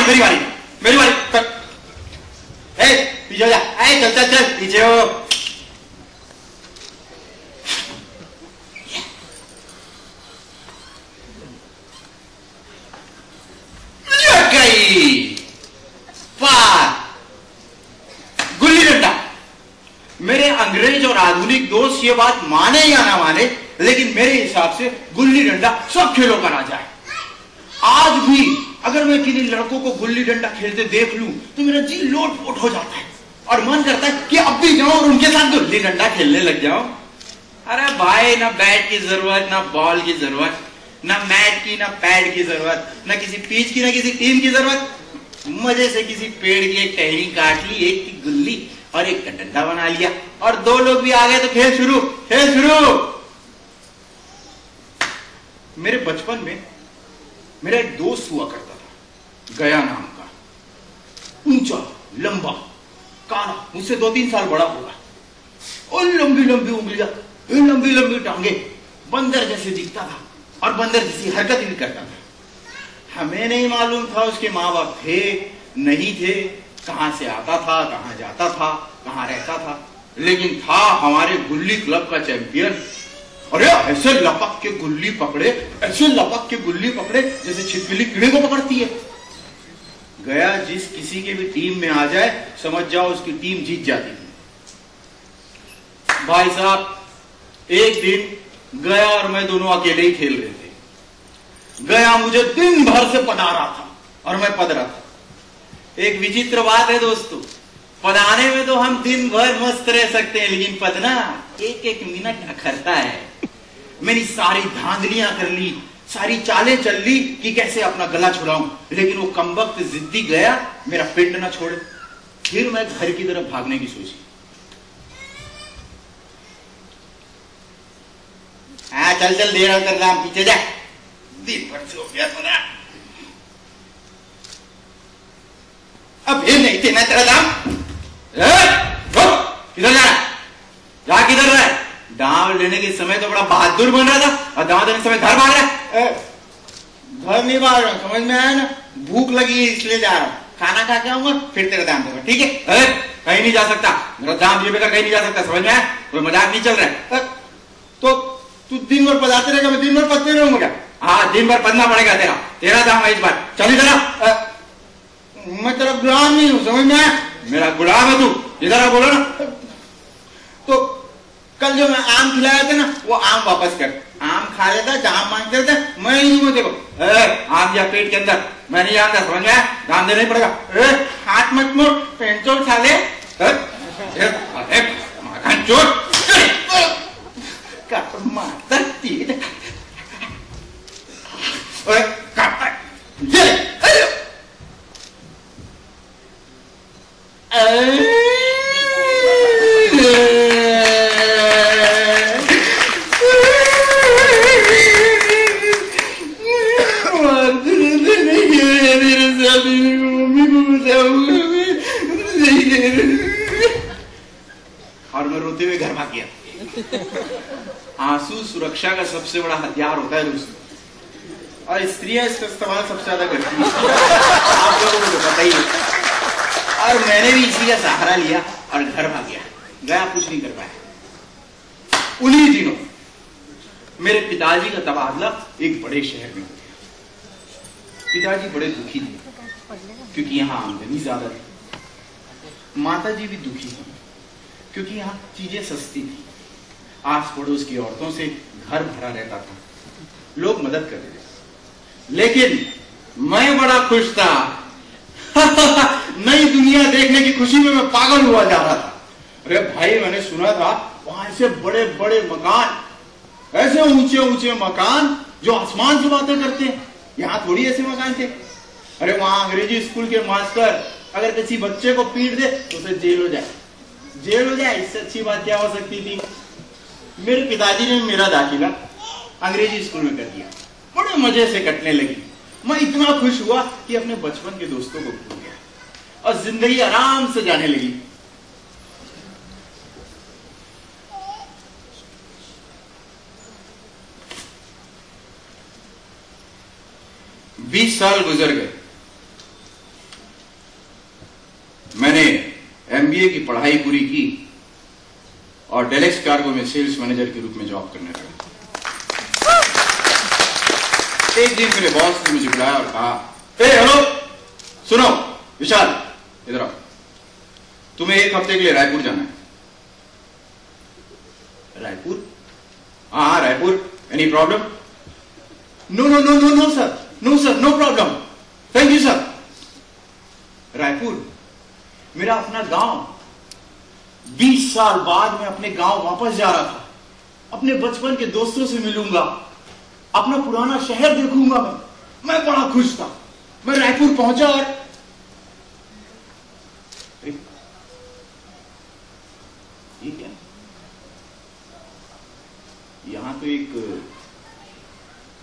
मेरी बारी, मेरी बारी। पीछे हो जा, चल चल चल पीछे हो। गुल्ली डंडा। मेरे अंग्रेज और आधुनिक दोस्त ये बात माने या ना माने, लेकिन मेरे हिसाब से गुल्ली डंडा सब खेलों का राजा है। आज भी अगर मैं किसी लड़कों को गुल्ली डंडा खेलते देख लूं तो मेरा जी लोट-पोट हो जाता है और मन करता है कि अब भी जाऊं और उनके साथ गुल्ली डंडा खेलने लग जाऊं। अरे भाई, ना बैट की जरूरत, ना बॉल की जरूरत, ना मैट की, ना पैड की जरूरत, ना किसी पिच की, ना किसी टीम की जरूरत। मजे से किसी पेड़ की एक टहनी काट ली, एक की गुल्ली और एक का डंडा बना लिया, और दो लोग भी आ गए तो खेल शुरू, खेल शुरू। मेरे बचपन में मेरा एक दोस्त हुआ करता था, गया नाम का। ऊंचा, लंबा, काला, मुझसे 2-3 साल बड़ा होगा, और लंबी लंबी उंगलियां, लंबी लंबी टांगे, बंदर जैसे दिखता था और बंदर जैसी हरकत भी करता था। हमें नहीं मालूम था उसके माँ बाप थे नहीं थे, कहां से आता था, कहां जाता था, कहां रहता था, लेकिन था हमारे गुल्ली क्लब का चैंपियन। अरे ऐसे लपक के गुल्ली पकड़े, ऐसे लपक के गुल्ली पकड़े जैसे छिपकली कीड़े को पकड़ती है। गया जिस किसी के भी टीम में आ जाए, समझ जाओ उसकी टीम जीत जाती थी। भाई साहब, एक दिन गया और मैं दोनों अकेले ही खेल रहे थे। गया मुझे दिन भर से पढ़ा रहा था और मैं पढ़ रहा था। एक विचित्र बात है दोस्तों, पढ़ाने में तो हम दिन भर मस्त रह सकते हैं, लेकिन पढ़ना एक एक मिनट अखरता है। मैंने सारी धांधलियां कर ली, सारी चालें चल ली कि कैसे अपना गला छुड़ाऊं, लेकिन वो कमबख्त जिद्दी गया मेरा पिंड ना छोड़े। फिर मैं घर की तरफ भागने की सोची। चल चल देर कर रहा, पीछे जा, दिन भर से हो गया तो ना। अब फिर नहीं थे ना तेरा दाम। किधर जा रहा है? जा किधर रहा है? दांव लेने के समय तो बड़ा बहादुर बन रहा था, और दांव देने के समय घर भाग रहा है। घर नहीं भाग रहा, समझ में आया ना? भूख लगी है इसलिए जा रहा हूं, खाना खा के आऊंगा फिर तेरा दाम दूंगा, ठीक है? कहीं नहीं जा सकता, मेरा दाम दिए बगैर कहीं नहीं जा सकता, समझ में आया? कोई मजाक नहीं चल रहा है। तो तू दिन भर पढ़ाते रहेगा, मैं दिन भर पढ़ते रहूंगा क्या? हाँ, दिन भर पढ़ना पड़ेगा, तेरा दाम है इस बार। चल इधर, मैं तेरा गुलाम नहीं हूं, समझ में आया? मेरा गुलाम है तू, इधर आ, बोलो ना। तो कल जो मैं आम खिलाया था ना, वो आम वापस कर। आम खा लेता, जहां मांगते थे मैं ही हूं। देखो आम या पेट के अंदर, मैं नहीं जानता, समझ में आया? दाम देना ही पड़ेगा। हाथ मत मोड़, पेंचोल खा ले। चोट माता तीर और मैं रोते हुए घर भाग गया। आंसू सुरक्षा का सबसे बड़ा हथियार होता है दोस्तों, और स्त्रियां इसका इस्तेमाल सबसे ज्यादा करती हैं, आप लोगों को तो पता ही है। और मैंने भी इसी का सहारा लिया और घर भाग गया। गया कुछ नहीं कर पाया। उन्हीं दिनों मेरे पिताजी का तबादला एक बड़े शहर में हो गया। पिताजी बड़े दुखी थे क्योंकि यहाँ आमदनी ज्यादा थी। माता जी भी दुखी थी क्योंकि यहाँ चीजें सस्ती थी। आस पड़ोस की औरतों से घर भरा रहता था, लोग मदद करते थे, लेकिन मैं बड़ा खुश था। नई दुनिया देखने की खुशी में मैं पागल हुआ जा रहा था। अरे भाई, मैंने सुना था वहां ऐसे बड़े बड़े मकान, ऐसे ऊंचे ऊंचे मकान जो आसमान से बातें करते हैं। यहाँ थोड़ी ऐसे मकान थे। अरे वहां अंग्रेजी स्कूल के मास्टर अगर किसी बच्चे को पीट दे तो उसे जेल हो जाए, जेल हो जाए। इससे अच्छी बात क्या हो सकती थी? मेरे पिताजी ने मेरा दाखिला अंग्रेजी स्कूल में कर दिया। बड़े मजे से कटने लगी। मैं इतना खुश हुआ कि अपने बचपन के दोस्तों को भूल गया और जिंदगी आराम से जाने लगी। बीस साल गुजर गए। पढ़ाई पूरी की और डेलेक्स कार्गो में सेल्स मैनेजर के रूप में जॉब करने लगा। एक दिन मेरे बॉस ने मुझे बुलाया और कहा, हेलो सुनो विशाल, इधर आओ, तुम्हें 1 हफ्ते के लिए रायपुर जाना है। रायपुर? हाँ Raipur. Any problem? No no no no no sir, no sir, no problem, thank you sir. Raipur मेरा अपना गांव। 20 साल बाद मैं अपने गांव वापस जा रहा था। अपने बचपन के दोस्तों से मिलूंगा, अपना पुराना शहर देखूंगा। मैं बड़ा खुश था। मैं रायपुर पहुंचा और ये क्या, यहां तो एक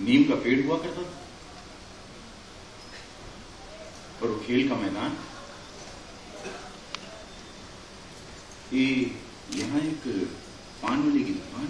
नीम का पेड़ हुआ करता था और वो खेल का मैदान। ये यहां एक पान वाले की दुकान।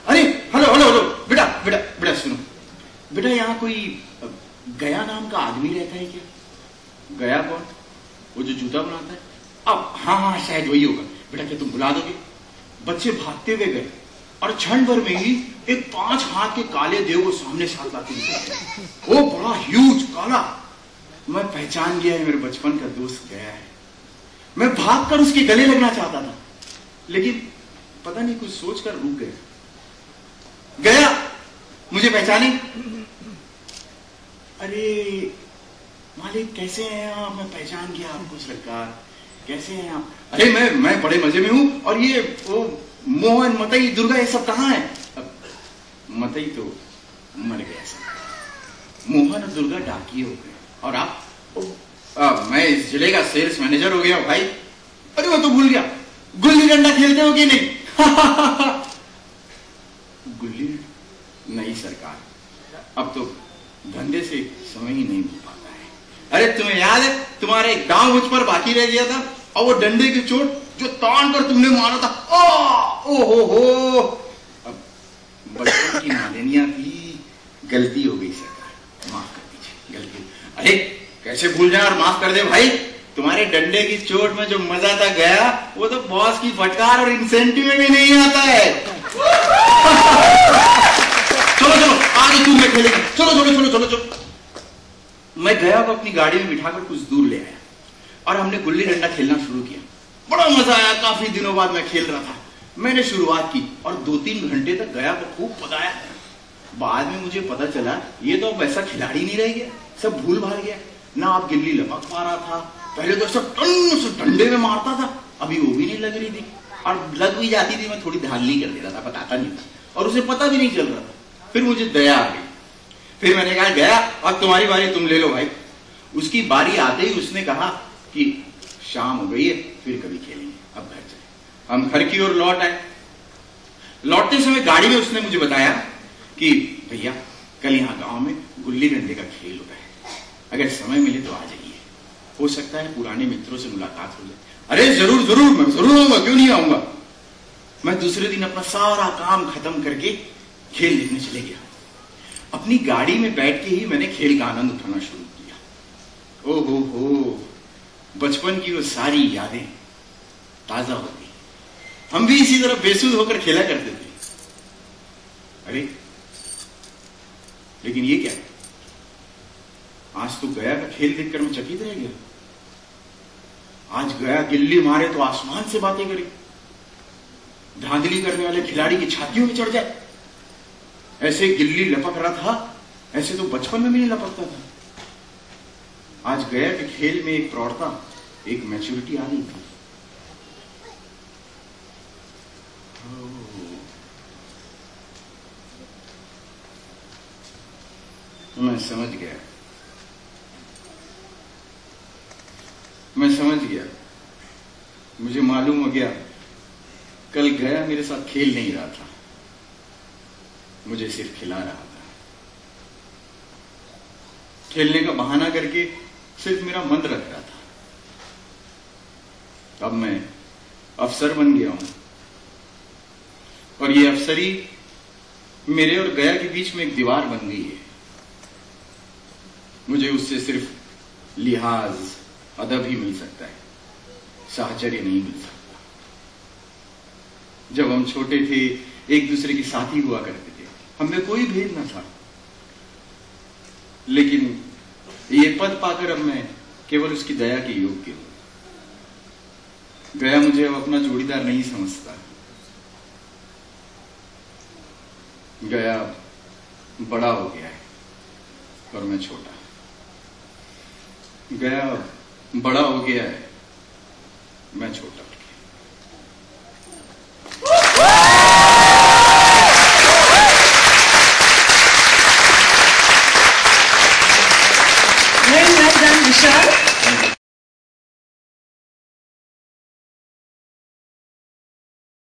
अरे हेलो हेलो हेलो, बेटा बेटा बेटा सुनो बेटा, यहां कोई गया नाम का आदमी रहता है क्या? गया कौन? वो जो जूता बनाता है? अब हाँ हाँ शायद वही होगा। बेटा क्या तुम बुला दोगे? बच्चे भागते हुए गए और क्षण भर में ही एक 5 हाथ के काले देव को सामने साथ लाते हुए, वो बड़ा ह्यूज काला। मैं पहचान गया है, मेरे बचपन का दोस्त गया है। मैं भागकर उसके गले लगना चाहता था, लेकिन पता नहीं कुछ सोचकर रुक गया। गया मुझे पहचाने? अरे मालिक कैसे हैं आप? मैं पहचान गया आपको सरकार, कैसे हैं आप? अरे मैं बड़े मजे में हूं। और ये वो मोहन मतई दुर्गा ये सब कहां है? मतई तो मर गया सर। मोहन और दुर्गा डाकिए हो गए और आप मैं इस जिले का सेल्स मैनेजर हो गया भाई। अरे वो तो भूल गया, गुल्ली डंडा खेलते हो कि नहीं? गुल्ली नहीं सरकार, अब तो धंधे से समय ही नहीं मिल पाता है। अरे तुम्हें याद है तुम्हारा एक दांव मुझ पर बाकी रह गया था और वो डंडे की चोट जो तान कर तुमने मारा था। ओ हो अब बचपन की नादानियां थी, गलती हो गई सरकार, माफ कर दीजिए गलती। अरे कैसे भूल जाए और माफ कर दे भाई। तुम्हारे डंडे की चोट में जो मजा था गया, वो तो बॉस की फटकार और इंसेंटिव में भी नहीं आता है। चलो चलो आगे तुम मैं खेलेंगे, चलो चलो चलो चलो चलो। मैं गया को अपनी गाड़ी में बिठाकर कुछ दूर ले आया और हमने गुल्ली डंडा खेलना शुरू किया। बड़ा मजा आया, काफी दिनों बाद मैं खेल रहा था। मैंने शुरुआत की और 2-3 घंटे तक गया को खूब पकाया। बाद में मुझे पता चला ये तो अब वैसा खिलाड़ी नहीं रह गया, सब भूल भाल गया ना। आप गिल्ली लपक पा रहा था, पहले तो सब टन से डंडे में मारता था, अभी वो भी नहीं लग रही थी, और लग भी जाती थी मैं थोड़ी धांधली कर देता था, बताता नहीं था और उसे पता भी नहीं चल रहा था। फिर मुझे दया आ गई, फिर मैंने कहा गया अब तुम्हारी बारी, तुम ले लो भाई। उसकी बारी आते ही उसने कहा कि शाम हो गई है, फिर कभी खेलेंगे, अब घर चले। हम घर की ओर लौट आए। लौटते समय गाड़ी में उसने मुझे बताया कि भैया कल यहाँ गांव में गुल्ली डंडे का खेल हो रहा है, अगर समय मिले तो आ जाइए, हो सकता है पुराने मित्रों से मुलाकात हो जाए। अरे जरूर जरूर, मैं जरूर आऊंगा, क्यों नहीं आऊंगा। मैं दूसरे दिन अपना सारा काम खत्म करके खेल देखने चले गया। अपनी गाड़ी में बैठ के ही मैंने खेल का आनंद उठाना शुरू किया। ओ हो, बचपन की वो सारी यादें ताजा हो गई। हम भी इसी तरह बेसुध होकर खेला करते थे। अरे लेकिन ये क्या है, आज तो गया का खेल देखकर मैं चकित रह गया। आज गया गिल्ली मारे तो आसमान से बातें करे, धांधली करने वाले खिलाड़ी की छातियों में चढ़ जाए। ऐसे गिल्ली लपक रहा था, ऐसे तो बचपन में भी नहीं लपकता था। आज गया के खेल में एक प्रौढ़ता, एक मैच्योरिटी आ गई थी। मैं समझ गया, मैं समझ गया, मुझे मालूम हो गया कल गया मेरे साथ खेल नहीं रहा था, मुझे सिर्फ खिला रहा था। खेलने का बहाना करके सिर्फ मेरा मन रख रहा था। अब मैं अफसर बन गया हूं और ये अफसरी मेरे और गया के बीच में एक दीवार बन गई है। मुझे उससे सिर्फ लिहाज, अदब ही मिल सकता है। साहचर्य नहीं मिल सकता। जब हम छोटे थे एक दूसरे के साथी हुआ करते थे, हमें कोई भेद न था, लेकिन ये पद पाकर अब मैं केवल उसकी दया के योग्य हूं। गया मुझे अब अपना जोड़ीदार नहीं समझता। गया बड़ा हो गया है और मैं छोटा। गया बड़ा हो गया है, मैं छोटा।